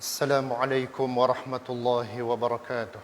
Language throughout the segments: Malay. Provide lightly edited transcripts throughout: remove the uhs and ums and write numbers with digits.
السلام عليكم ورحمة الله وبركاته.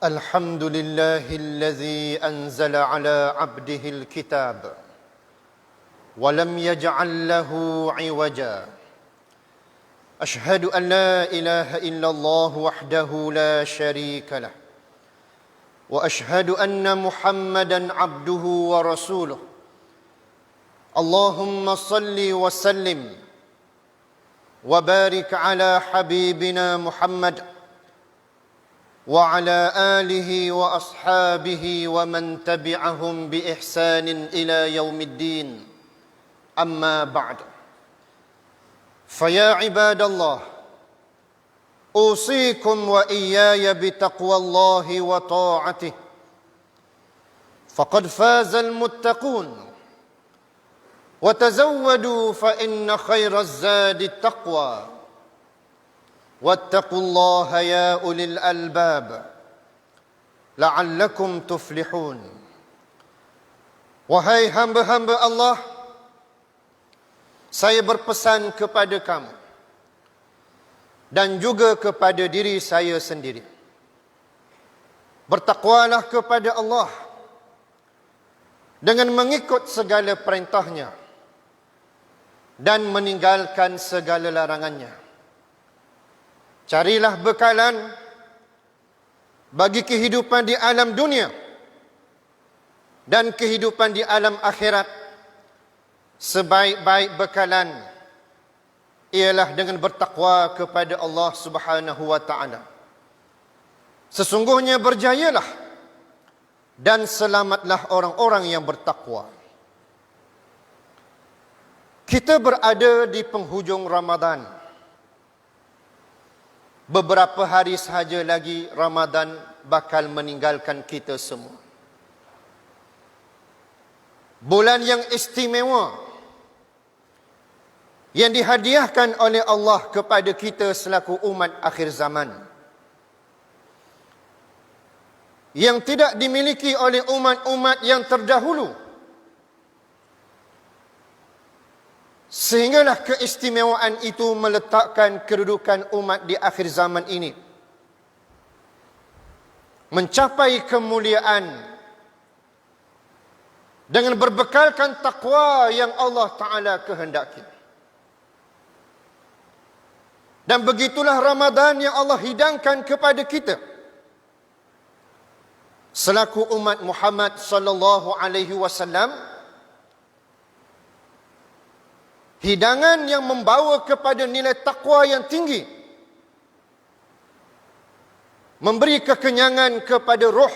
الحمد لله الذي أنزل على عبده الكتاب ولم يجعل له عوجا. أشهد أن لا إله إلا الله وحده لا شريك له وأشهد أن محمدا عبده ورسوله. اللهم صل وسلم وبارك على حبيبنا محمد وعلى آله وأصحابه ومن تبعهم بإحسان إلى يوم الدين. أما بعد، فيا عباد الله، أوصيكم وإياي بتقوى الله وطاعته، فقد فاز المتقون. وتزودوا فإن خير الزاد التقوى، واتقوا الله يا أولي الألباب لعلكم تفلحون. Wahai hamba-hamba Allah, saya berpesan kepada kamu dan juga kepada diri saya sendiri. Bertakwalah kepada Allah dengan mengikut segala perintahnya dan meninggalkan segala larangannya. Carilah bekalan bagi kehidupan di alam dunia dan kehidupan di alam akhirat. Sebaik-baik bekalan ialah dengan bertakwa kepada Allah Subhanahu wa taala. Sesungguhnya berjayalah dan selamatlah orang-orang yang bertakwa. Kita berada di penghujung Ramadan. Beberapa hari sahaja lagi Ramadan bakal meninggalkan kita semua. Bulan yang istimewa yang dihadiahkan oleh Allah kepada kita selaku umat akhir zaman, yang tidak dimiliki oleh umat-umat yang terdahulu. Sehinggalah keistimewaan itu meletakkan kedudukan umat di akhir zaman ini mencapai kemuliaan dengan berbekalkan takwa yang Allah Ta'ala kehendaki. Dan begitulah Ramadan yang Allah hidangkan kepada kita selaku umat Muhammad sallallahu alaihi wasallam. Hidangan yang membawa kepada nilai takwa yang tinggi, memberi kekenyangan kepada roh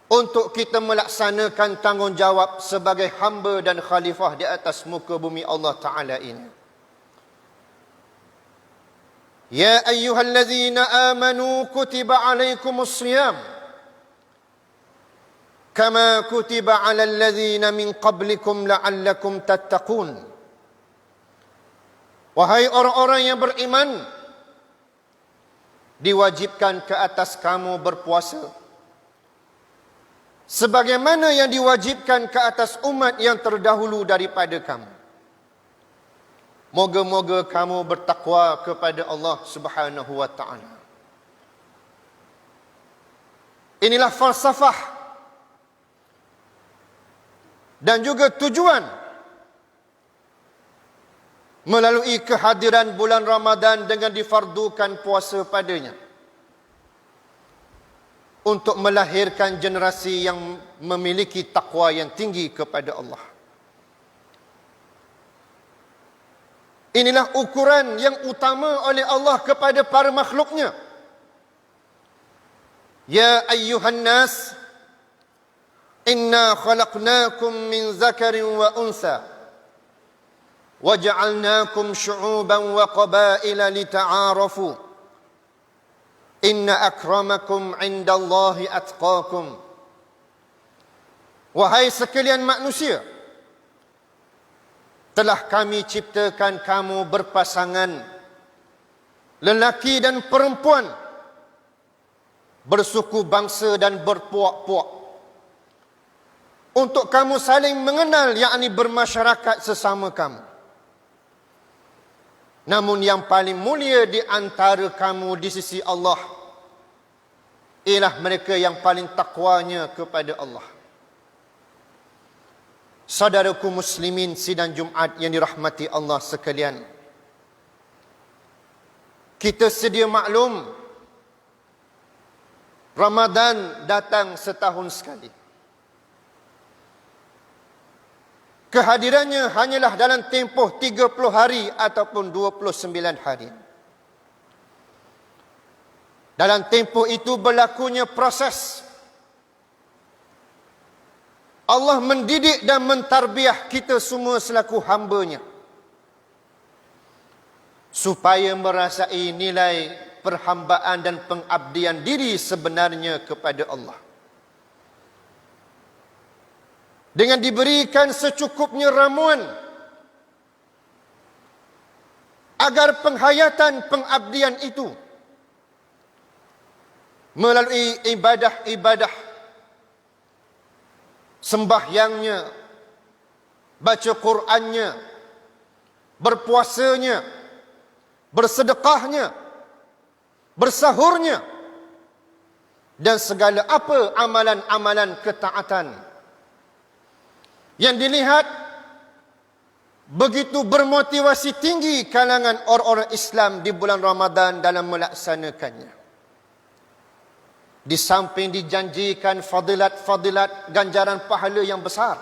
untuk kita melaksanakan tanggungjawab sebagai hamba dan khalifah di atas muka bumi Allah Ta'ala ini. Ya ayyuhallazina amanu kutiba alaikumus siyam kama kutiba alal ladzina min qablikum la'allakum tattaqun. Wahai orang-orang yang beriman, diwajibkan ke atas kamu berpuasa sebagaimana yang diwajibkan ke atas umat yang terdahulu daripada kamu. Moga-moga kamu bertakwa kepada Allah Subhanahu wa taala. Inilah falsafah dan juga tujuan melalui kehadiran bulan Ramadan dengan difardukan puasa padanya, untuk melahirkan generasi yang memiliki takwa yang tinggi kepada Allah. Inilah ukuran yang utama oleh Allah kepada para makhluknya. Ya ayyuhan nas, inna khalaqnakum min zakarin wa unsa waja'alnakum syu'uban wa qabaila lita'arafu inna akramakum 'indallahi atqakum. Wahai sekalian manusia, telah kami ciptakan kamu berpasangan, lelaki dan perempuan, bersuku bangsa dan berpuak-puak, untuk kamu saling mengenal, yakni bermasyarakat sesama kamu. Namun yang paling mulia di antara kamu di sisi Allah ialah mereka yang paling takwanya kepada Allah. Saudaraku muslimin sidang Jumaat yang dirahmati Allah sekalian, kita sedia maklum Ramadan datang setahun sekali. Kehadirannya hanyalah dalam tempoh 30 hari ataupun 29 hari. Dalam tempoh itu berlakunya proses Allah mendidik dan mentarbiah kita semua selaku hamba-Nya, supaya merasai nilai perhambaan dan pengabdian diri sebenarnya kepada Allah. Dengan diberikan secukupnya ramuan agar penghayatan pengabdian itu melalui ibadah-ibadah, sembahyangnya, baca Qur'annya, berpuasanya, bersedekahnya, bersahurnya, dan segala apa amalan-amalan ketaatan yang dilihat begitu bermotivasi tinggi kalangan orang-orang Islam di bulan Ramadan dalam melaksanakannya. Di samping dijanjikan fadilat-fadilat ganjaran pahala yang besar,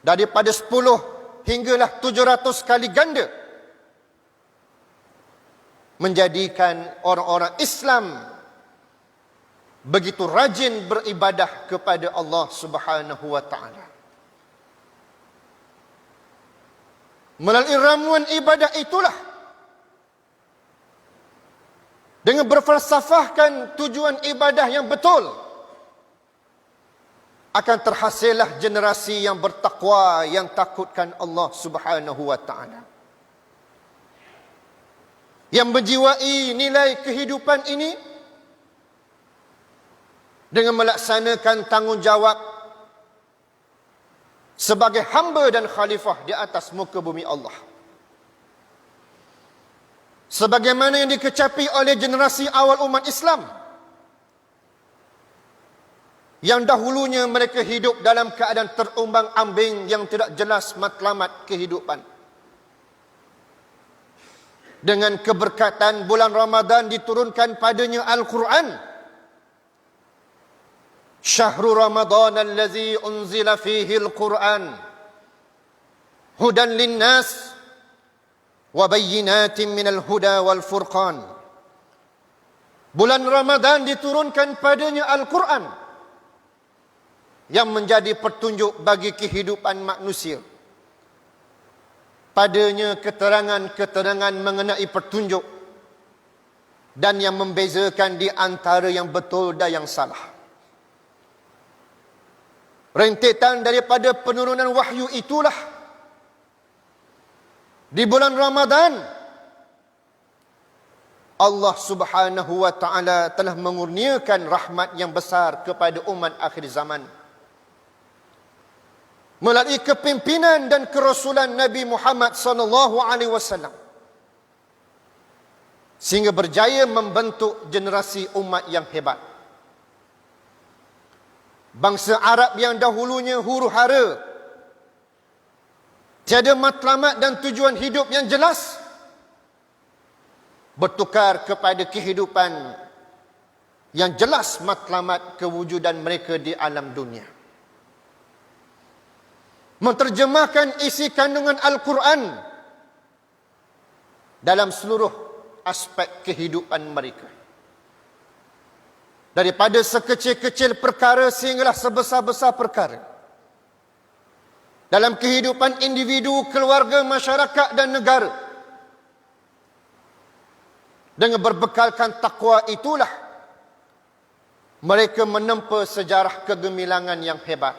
daripada 10 hinggalah 700 kali ganda, menjadikan orang-orang Islam begitu rajin beribadah kepada Allah Subhanahu wa taala. Melalui ramuan ibadah itulah, dengan berfalsafahkan tujuan ibadah yang betul, akan terhasillah generasi yang bertakwa, yang takutkan Allah Subhanahu wa taala, yang menjiwai nilai kehidupan ini dengan melaksanakan tanggungjawab sebagai hamba dan khalifah di atas muka bumi Allah. Sebagaimana yang dikecapi oleh generasi awal umat Islam, yang dahulunya mereka hidup dalam keadaan terumbang-ambing yang tidak jelas matlamat kehidupan. Dengan keberkatan bulan Ramadan diturunkan padanya Al-Quran. Syahrul Ramadan allazi unzila fihi al-Quran hudan linnas wa bayyinatin minal huda wal furqan. Bulan Ramadan diturunkan padanya Al-Quran yang menjadi petunjuk bagi kehidupan manusia. Padanya keterangan-keterangan mengenai petunjuk dan yang membezakan di antara yang betul dan yang salah. Rentetan daripada penurunan wahyu itulah, di bulan Ramadan Allah Subhanahu wa taala telah mengurniakan rahmat yang besar kepada umat akhir zaman melalui kepimpinan dan kerasulan Nabi Muhammad sallallahu alaihi wasallam, sehingga berjaya membentuk generasi umat yang hebat. Bangsa Arab yang dahulunya huru-hara, tiada matlamat dan tujuan hidup yang jelas, bertukar kepada kehidupan yang jelas matlamat kewujudan mereka di alam dunia. Menterjemahkan isi kandungan Al-Quran dalam seluruh aspek kehidupan mereka. Daripada sekecil-kecil perkara sehinggalah sebesar-besar perkara. Dalam kehidupan individu, keluarga, masyarakat dan negara. Dengan berbekalkan takwa itulah mereka menempa sejarah kegemilangan yang hebat,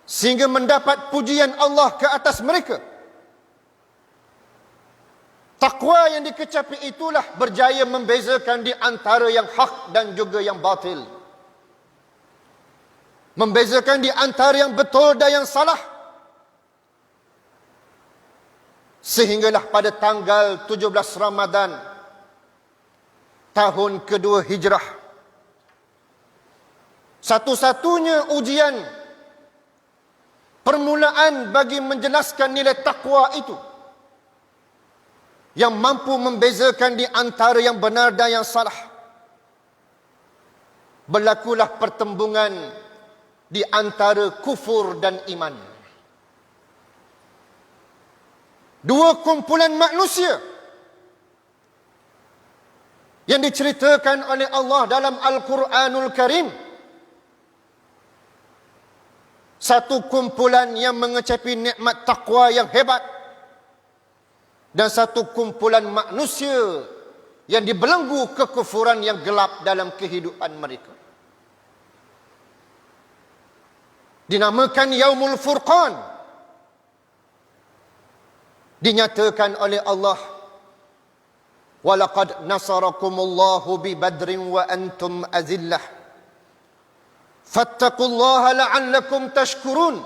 sehingga mendapat pujian Allah ke atas mereka. Takwa yang dikecapi itulah berjaya membezakan di antara yang hak dan juga yang batil. Membezakan di antara yang betul dan yang salah. Sehinggalah pada tanggal 17 Ramadan tahun kedua Hijrah, satu-satunya ujian permulaan bagi menjelaskan nilai takwa itu, yang mampu membezakan di antara yang benar dan yang salah, berlakulah pertembungan di antara kufur dan iman. Dua kumpulan manusia yang diceritakan oleh Allah dalam Al-Quranul Karim. Satu kumpulan yang mengecapi nikmat takwa yang hebat, dan satu kumpulan manusia yang dibelenggu kekufuran yang gelap dalam kehidupan mereka. Dinamakan Yaumul Furqan. Dinyatakan oleh Allah, "Walaqad nasarakumullahu bi Badrin wa antum azillah. Fattaqullaha la'allakum tashkurun."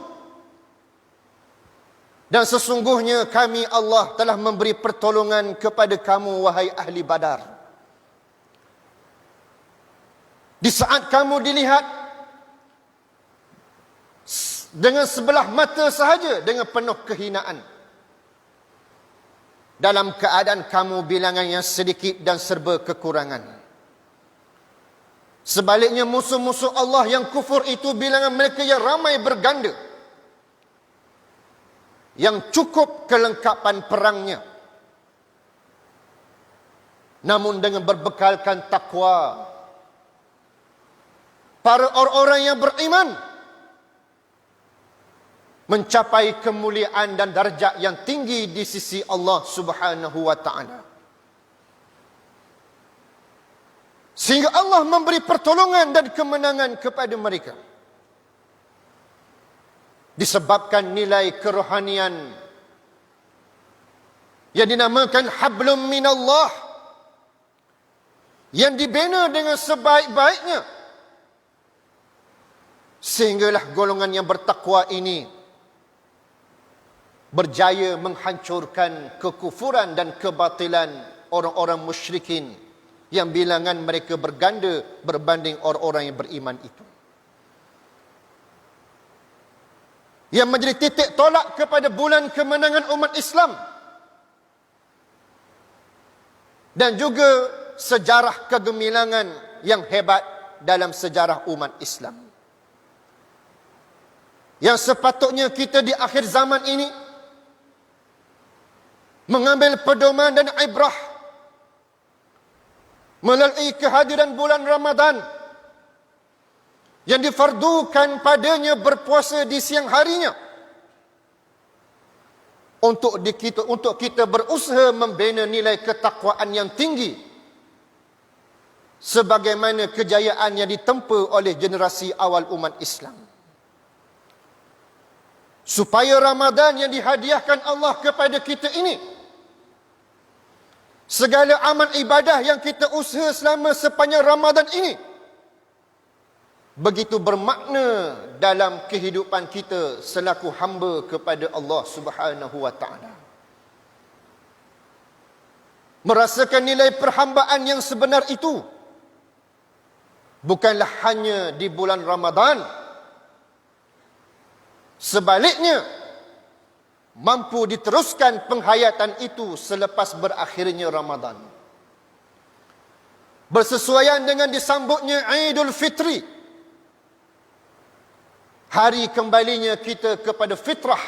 Dan sesungguhnya kami Allah telah memberi pertolongan kepada kamu wahai ahli Badar. Di saat kamu dilihat dengan sebelah mata sahaja dengan penuh kehinaan. dalam keadaan kamu bilangan yang sedikit dan serba kekurangan. Sebaliknya musuh-musuh Allah yang kufur itu bilangan mereka yang ramai berganda, yang cukup kelengkapan perangnya, namun dengan berbekalkan takwa, para orang-orang yang beriman mencapai kemuliaan dan darjat yang tinggi di sisi Allah Subhanahu wa taala. Sehingga Allah memberi pertolongan dan kemenangan kepada mereka. Disebabkan nilai kerohanian yang dinamakan hablum minallah, yang dibina dengan sebaik-baiknya, sehinggalah golongan yang bertakwa ini berjaya menghancurkan kekufuran dan kebatilan orang-orang musyrikin yang bilangan mereka berganda berbanding orang-orang yang beriman itu. Yang menjadi titik tolak kepada bulan kemenangan umat Islam dan juga sejarah kegemilangan yang hebat dalam sejarah umat Islam. Yang sepatutnya kita di akhir zaman ini mengambil pedoman dan ibrah melalui kehadiran bulan Ramadan yang difardukan padanya berpuasa di siang harinya, untuk kita berusaha membina nilai ketakwaan yang tinggi sebagaimana kejayaan yang ditempa oleh generasi awal umat Islam. Supaya Ramadan yang dihadiahkan Allah kepada kita ini, segala amal ibadah yang kita usaha selama sepanjang Ramadan ini, begitu bermakna dalam kehidupan kita selaku hamba kepada Allah Subhanahu wa taala. Merasakan nilai perhambaan yang sebenar itu bukanlah hanya di bulan Ramadan. Sebaliknya, mampu diteruskan penghayatan itu selepas berakhirnya Ramadan. Bersesuaian dengan disambutnya Idul Fitri, hari kembalinya kita kepada fitrah,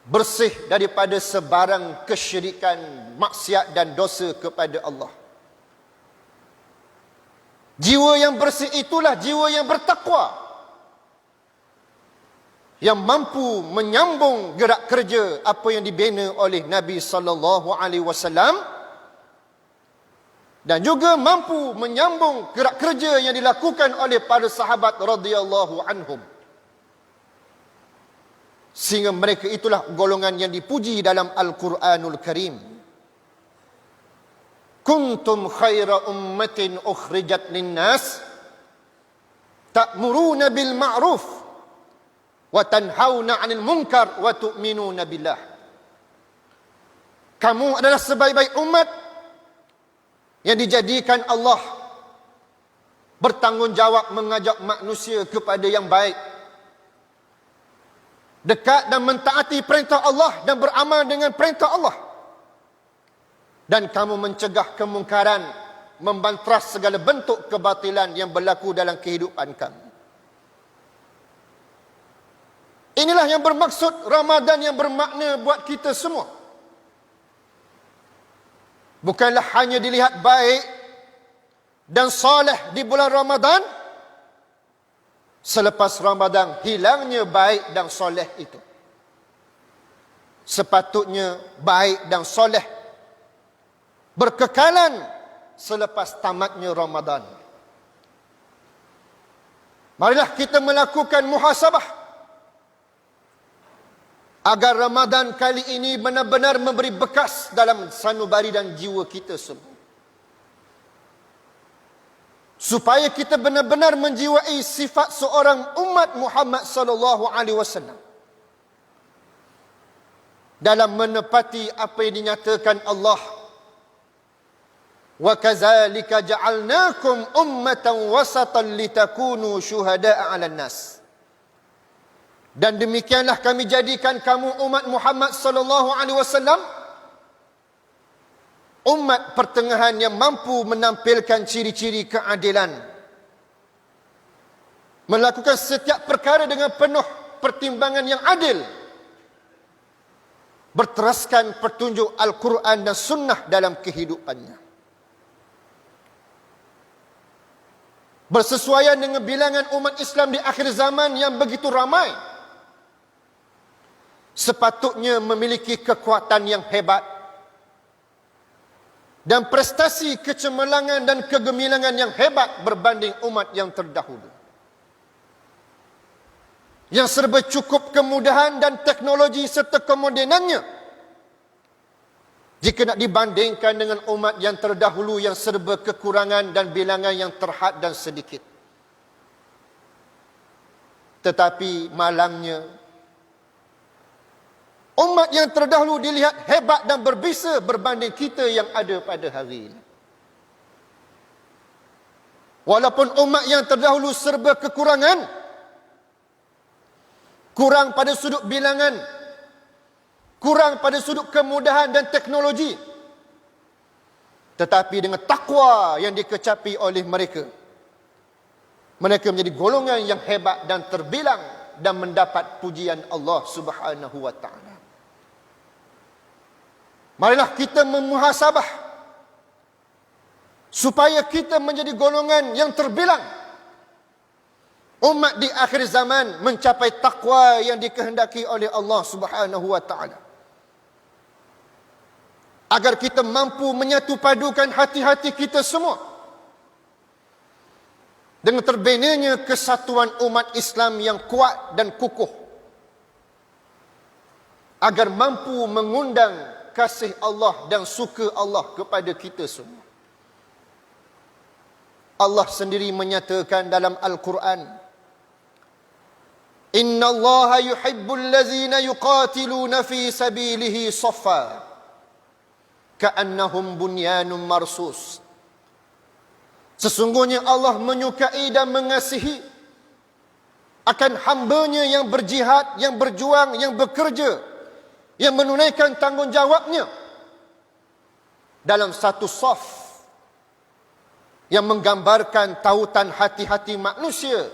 bersih daripada sebarang kesyirikan, maksiat dan dosa kepada Allah. Jiwa yang bersih itulah jiwa yang bertakwa, yang mampu menyambung gerak kerja apa yang dibina oleh Nabi sallallahu alaihi wasallam, dan juga mampu menyambung gerak kerja yang dilakukan oleh para sahabat radhiyallahu anhum, sehingga mereka itulah golongan yang dipuji dalam Al-Quranul Karim. Kuntum khaira ummatin ukhrijat linnas ta'muruna bil ma'ruf wa tanhauna 'anil munkar wa tu'minuna billah. Kamu adalah sebaik-baik umat yang dijadikan Allah bertanggungjawab mengajak manusia kepada yang baik, dekat dan mentaati perintah Allah dan beramal dengan perintah Allah, dan kamu mencegah kemungkaran, membantras segala bentuk kebatilan yang berlaku dalam kehidupan kamu. Inilah yang bermaksud Ramadan yang bermakna buat kita semua. Bukanlah hanya dilihat baik dan soleh di bulan Ramadan, selepas Ramadan hilangnya baik dan soleh itu. Sepatutnya baik dan soleh berkekalan selepas tamatnya Ramadan. Marilah kita melakukan muhasabah agar Ramadan kali ini benar-benar memberi bekas dalam sanubari dan jiwa kita semua, supaya kita benar-benar menjiwai sifat seorang umat Muhammad sallallahu alaihi wasallam dalam menepati apa yang dinyatakan Allah, wa kadzalika ja'alnakum ummatan wasatan litakunu syuhada'a 'alan nas. Dan demikianlah kami jadikan kamu umat Muhammad sallallahu alaihi wasallam umat pertengahan yang mampu menampilkan ciri-ciri keadilan, melakukan setiap perkara dengan penuh pertimbangan yang adil, berteraskan petunjuk Al-Quran dan Sunnah dalam kehidupannya, bersesuaian dengan bilangan umat Islam di akhir zaman yang begitu ramai, sepatutnya memiliki kekuatan yang hebat dan prestasi kecemerlangan dan kegemilangan yang hebat berbanding umat yang terdahulu, yang serba cukup kemudahan dan teknologi serta kemodenannya, jika nak dibandingkan dengan umat yang terdahulu yang serba kekurangan dan bilangan yang terhad dan sedikit. Tetapi malangnya, umat yang terdahulu dilihat hebat dan berbisa berbanding kita yang ada pada hari ini. Walaupun umat yang terdahulu serba kekurangan, kurang pada sudut bilangan, kurang pada sudut kemudahan dan teknologi, tetapi dengan takwa yang dikecapi oleh mereka, mereka menjadi golongan yang hebat dan terbilang dan mendapat pujian Allah Subhanahu wa taala. Marilah kita memuhasabah supaya kita menjadi golongan yang terbilang umat di akhir zaman mencapai takwa yang dikehendaki oleh Allah Subhanahu wa taala. Agar kita mampu menyatu padukan hati-hati kita semua dengan terbinanya kesatuan umat Islam yang kuat dan kukuh, agar mampu mengundang kasih Allah dan suka Allah kepada kita semua. Allah sendiri menyatakan dalam Al-Quran, Inna Allaha yuhibbul lazina yuqatiluna fi sabilihi saffa ka'annahum bunyanun marsus. Sesungguhnya Allah menyukai dan mengasihi akan hambanya yang berjihad, yang berjuang, yang bekerja, yang menunaikan tanggungjawabnya dalam satu saf, yang menggambarkan tautan hati-hati manusia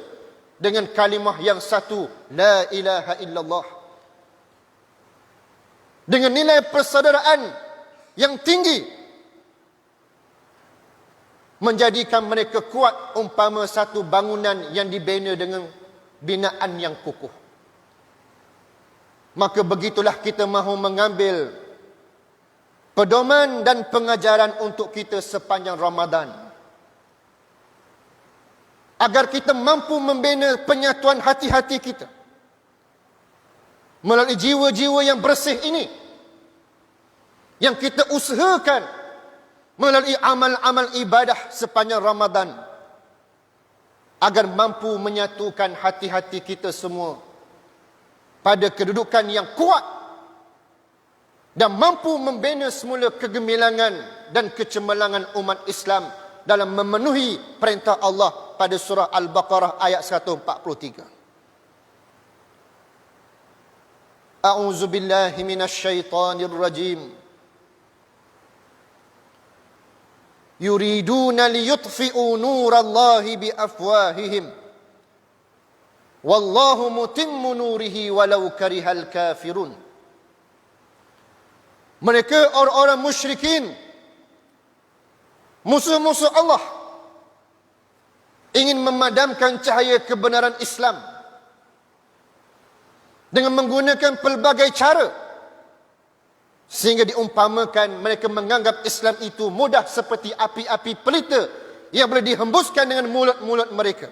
dengan kalimah yang satu, La ilaha illallah, dengan nilai persaudaraan yang tinggi, menjadikan mereka kuat umpama satu bangunan yang dibina dengan binaan yang kukuh. Maka begitulah kita mahu mengambil pedoman dan pengajaran untuk kita sepanjang Ramadan, agar kita mampu membina penyatuan hati-hati kita melalui jiwa-jiwa yang bersih ini, yang kita usahakan melalui amal-amal ibadah sepanjang Ramadan, agar mampu menyatukan hati-hati kita semua pada kedudukan yang kuat dan mampu membina semula kegemilangan dan kecemerlangan umat Islam dalam memenuhi perintah Allah pada surah Al-Baqarah ayat 143. A'udzu billahi minasyaitonir rajim. Yuriduna liyutfi'u nurallahi biafwahihim wallahu mutimmu nurihi walau karihal kafirun. Mereka orang-orang musyrikin, musuh-musuh Allah, ingin memadamkan cahaya kebenaran Islam dengan menggunakan pelbagai cara, sehingga diumpamakan mereka menganggap Islam itu mudah seperti api-api pelita yang boleh dihembuskan dengan mulut-mulut mereka.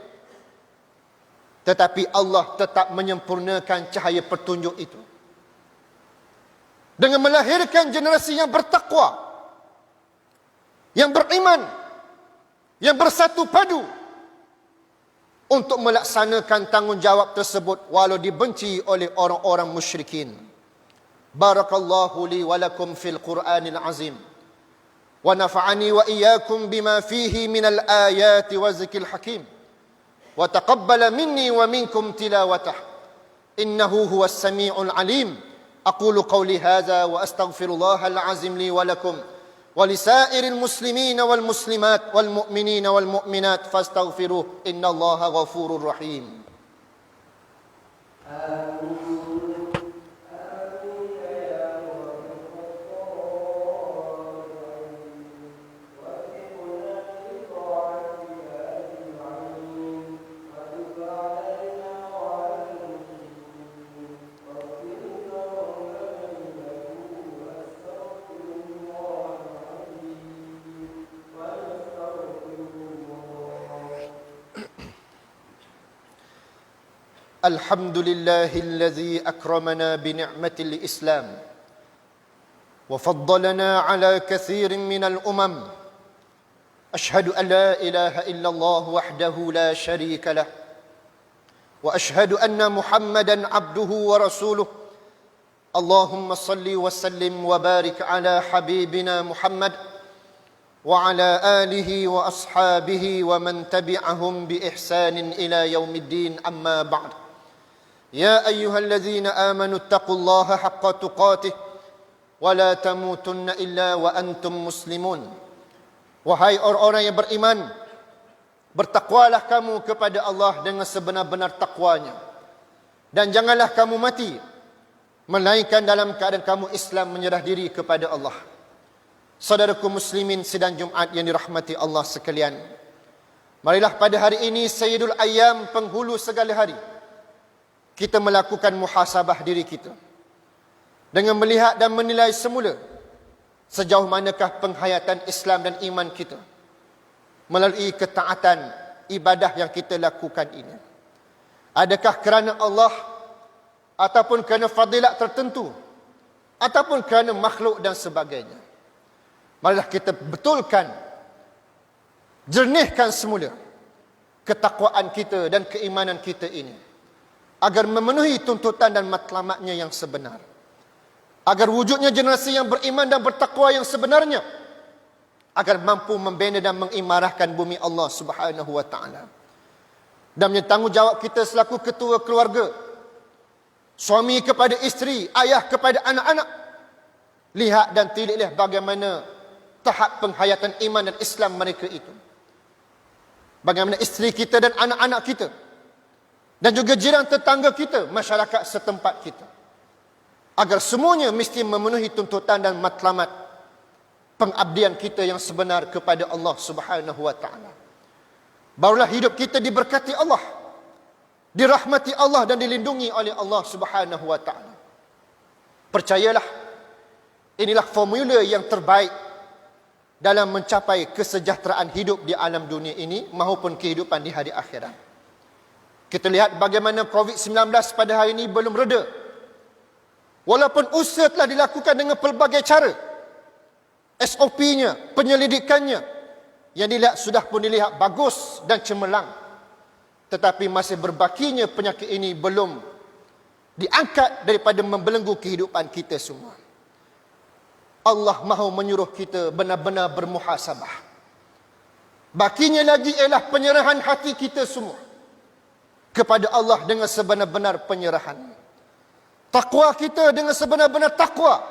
Tetapi Allah tetap menyempurnakan cahaya petunjuk itu dengan melahirkan generasi yang bertakwa, yang beriman, yang bersatu padu untuk melaksanakan tanggungjawab tersebut walau dibenci oleh orang-orang musyrikin. Barakallahu li wa lakum fil Qur'anil azim wa nafa'ani wa iyyakum bima fihi minal ayati wa zikril hakim wa taqabbala minni wa minkum tilawatah إنه هو السميع العليم. أقول قولي هذا وأستغفر الله العظيم لي ولكم ولسائر المسلمين والمسلمات والمؤمنين والمؤمنات فاستغفروه إن الله غفور رحيم. الحمد لله الذي أكرمنا بنعمة الإسلام وفضلنا على كثير من الأمم. أشهد أن لا إله إلا الله وحده لا شريك له وأشهد أن محمدا عبده ورسوله. اللهم صل وسلم وبارك على حبيبنا محمد وعلى آله وأصحابه ومن تبعهم بإحسان إلى يوم الدين. أما بعد، يا أيها الذين آمنوا اتقوا الله حق تقاته ولا تموتن إلا وأنتم مسلمون. Wahai orang-orang yang beriman, bertakwalah kamu kepada Allah dengan sebenar-benar takwanya, dan janganlah kamu mati melainkan dalam keadaan kamu Islam, menyerah diri kepada Allah. Saudaraku muslimin sidang Jumaat yang dirahmati Allah sekalian, marilah pada hari ini Sayyidul Ayyam, penghulu segala hari, kita melakukan muhasabah diri kita dengan melihat dan menilai semula sejauh manakah penghayatan Islam dan iman kita melalui ketaatan ibadah yang kita lakukan ini. Adakah kerana Allah, ataupun kerana fadilat tertentu, ataupun kerana makhluk dan sebagainya. Marilah kita betulkan, jernihkan semula ketakwaan kita dan keimanan kita ini, agar memenuhi tuntutan dan matlamatnya yang sebenar, agar wujudnya generasi yang beriman dan bertakwa yang sebenarnya, agar mampu membina dan mengimarahkan bumi Allah Subhanahu wa taala. Dan menjadi tanggungjawab kita selaku ketua keluarga, suami kepada isteri, ayah kepada anak-anak, lihat dan teliti bagaimana tahap penghayatan iman dan Islam mereka itu. Bagaimana isteri kita dan anak-anak kita, dan juga jiran tetangga kita, masyarakat setempat kita, agar semuanya mesti memenuhi tuntutan dan matlamat pengabdian kita yang sebenar kepada Allah Subhanahu wa taala. Barulah hidup kita diberkati Allah, dirahmati Allah dan dilindungi oleh Allah Subhanahu wa taala. Percayalah, inilah formula yang terbaik dalam mencapai kesejahteraan hidup di alam dunia ini maupun kehidupan di hari akhirat. Kita lihat bagaimana COVID-19 pada hari ini belum reda. Walaupun usaha telah dilakukan dengan pelbagai cara, SOP-nya, penyelidikannya, yang dilihat sudah pun dilihat bagus dan cemerlang, tetapi masih berbakinya penyakit ini belum diangkat daripada membelenggu kehidupan kita semua. Allah mahu menyuruh kita benar-benar bermuhasabah. Bakinya lagi ialah penyerahan hati kita semua kepada Allah dengan sebenar-benar penyerahan. Takwa kita dengan sebenar-benar takwa.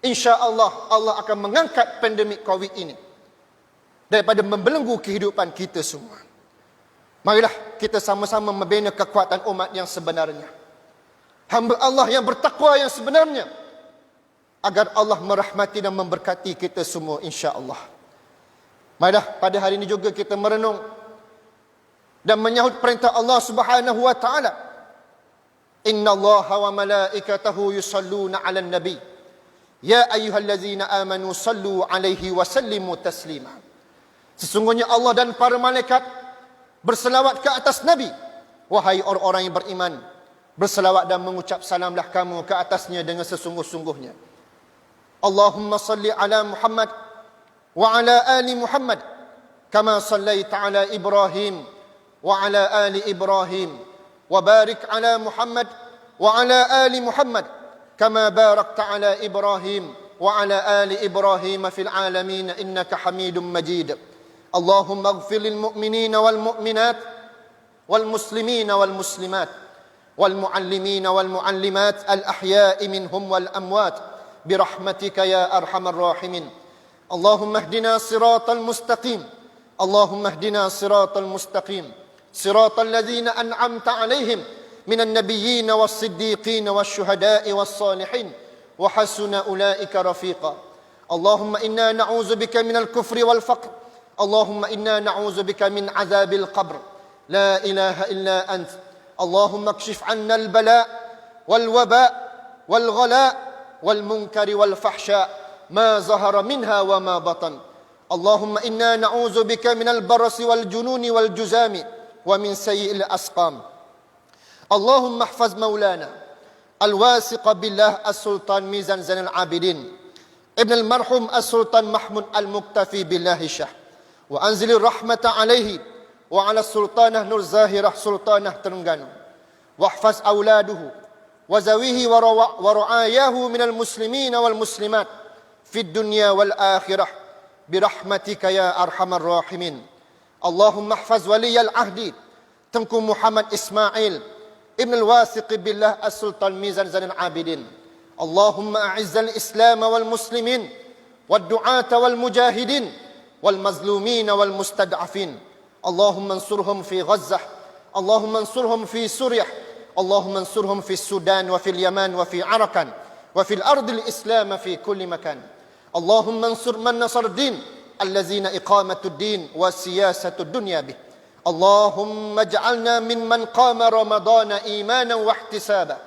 InsyaAllah Allah akan mengangkat pandemik COVID ini daripada membelenggu kehidupan kita semua. Marilah kita sama-sama membina kekuatan umat yang sebenarnya, hamba Allah yang bertakwa yang sebenarnya, agar Allah merahmati dan memberkati kita semua insya-Allah. Marilah pada hari ini juga kita merenung dan menyahut perintah Allah Subhanahu wa taala. Innallaha wa malaikatahu yusalluna 'alan nabi. Ya ayyuhallazina amanu sallu 'alaihi wa sallimu taslima. Sesungguhnya Allah dan para malaikat berselawat ke atas Nabi. Wahai orang-orang yang beriman, berselawat dan mengucap salamlah kamu ke atasnya dengan sesungguh-sungguhnya. Allahumma salli ala Muhammad wa ala ali Muhammad kama sallaita ala Ibrahim wa ala ali Ibrahim wa barik ala Muhammad wa ala ali Muhammad kama barakta ala Ibrahim wa ala ali Ibrahim fil alamin innaka Hamidum Majid. Allahumma ighfir lil mu'minina wal mu'minat wal muslimina wal muslimat والمعلمين والمعلمات الأحياء منهم والأموات برحمتك يا أرحم الراحمين. اللهم اهدنا صراط المستقيم، اللهم اهدنا صراط المستقيم، صراط الذين أنعمت عليهم من النبيين والصديقين والشهداء والصالحين وحسن أولئك رفيقا. اللهم إنا نعوذ بك من الكفر والفقر، اللهم إنا نعوذ بك من عذاب القبر. لا إله إلا أنت. اللهم اكشف عنا البلاء والوباء والغلاء والمنكر والفحشاء ما ظهر منها وما بطن. اللهم إنا نعوذ بك من البرص والجنون والجزام ومن سيء الأسقام. اللهم احفظ مولانا الواثق بالله السلطان ميزان زين العابدين ابن المرحوم السلطان محمود المكتفي بالله الشاه، وأنزل الرحمة عليه وعلى السلطانة نور زاهرة سلطانة ترنغانو، واحفظ أولاده وزويه ورعاياه من المسلمين والمسلمات في الدنيا والآخرة برحمتك يا أرحم الراحمين. اللهم احفظ ولي العهد تنكو محمد إسماعيل ابن الواثق بالله السلطان ميزان زين العابدين. اللهم أعز الإسلام والمسلمين والدعاة والمجاهدين والمظلومين والمستضعفين. اللهم انصرهم في غزة، اللهم انصرهم في سوريا، اللهم انصرهم في السودان وفي اليمن وفي عركان وفي الأرض الإسلام في كل مكان. اللهم انصر من نصر الدين الذين إقامة الدين وسياسة الدنيا به. اللهم اجعلنا ممن قام رمضان إيمانا واحتسابا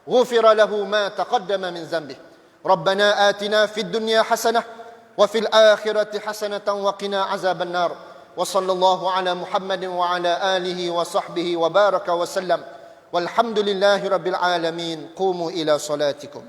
غفر له ما تقدم من ذنبه. ربنا آتنا في الدنيا حسنة وفي الآخرة حسنة وقنا عذاب النار. وصلى الله على محمد وعلى آله وصحبه وبارك وسلم، والحمد لله رب العالمين. قوموا إلى صلاتكم.